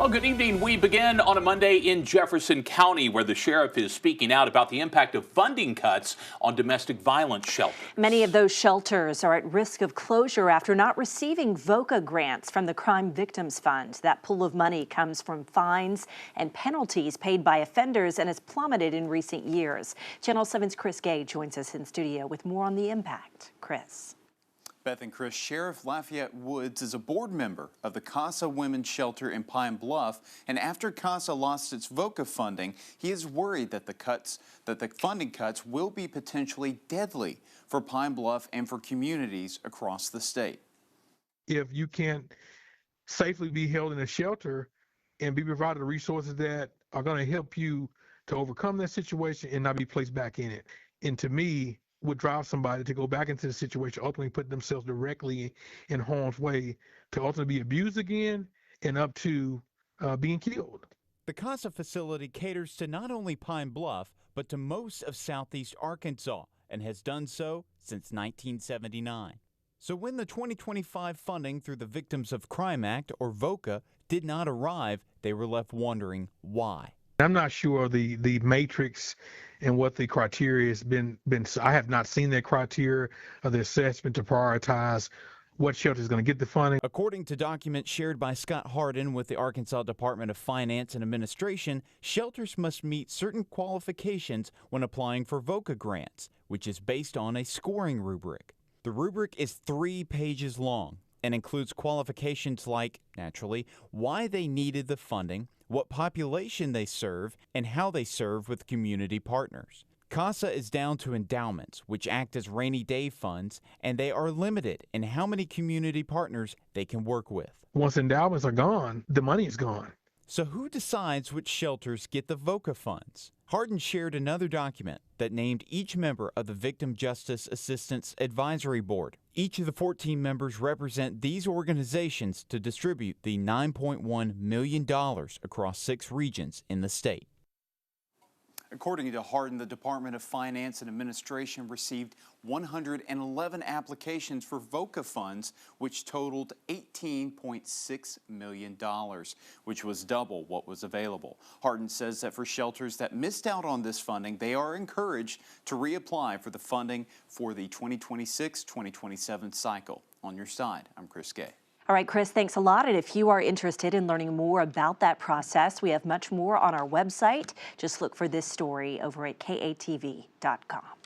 Well, good evening. We begin on a Monday in Jefferson County, where the sheriff is speaking out about the impact of funding cuts on domestic violence shelters. Many of those shelters are at risk of closure after not receiving VOCA grants from the Crime Victims Fund. That pool of money comes from fines and penalties paid by offenders and has plummeted in recent years. Channel 7's Chris Gay joins us in studio with more on the impact. Chris. Beth and Chris, Sheriff Lafayette Woods is a board member of the CASA Women's Shelter in Pine Bluff, and after CASA lost its VOCA funding, he is worried that the funding cuts will be potentially deadly for Pine Bluff and for communities across the state. If you can't safely be held in a shelter and be provided the resources that are going to help you to overcome that situation and not be placed back in it, and to me, would drive somebody to go back into the situation, ultimately put themselves directly in harm's way to ultimately be abused again and up to being killed. The CASA facility caters to not only Pine Bluff, but to most of southeast Arkansas and has done so since 1979. So when the 2025 funding through the Victims of Crime Act, or VOCA, did not arrive, they were left wondering why. I'm not sure the matrix and what the criteria has been. I have not seen that criteria of the assessment to prioritize what shelter is going to get the funding. According to documents shared by Scott Hardin with the Arkansas Department of Finance and Administration, shelters must meet certain qualifications when applying for VOCA grants, which is based on a scoring rubric. The rubric is 3 pages long and includes qualifications like, naturally, why they needed the funding, what population they serve, and how they serve with community partners. CASA is down to endowments, which act as rainy day funds, and they are limited in how many community partners they can work with. Once endowments are gone, the money is gone. So who decides which shelters get the VOCA funds? Hardin shared another document that named each member of the Victim Justice Assistance Advisory Board. Each of the 14 members represent these organizations to distribute the $9.1 million across 6 regions in the state. According to Hardin, the Department of Finance and Administration received 111 applications for VOCA funds, which totaled $18.6 million, which was double what was available. Hardin says that for shelters that missed out on this funding, they are encouraged to reapply for the funding for the 2026-2027 cycle. On your side, I'm Chris Gay. All right, Chris, thanks a lot. And if you are interested in learning more about that process, we have much more on our website. Just look for this story over at KATV.com.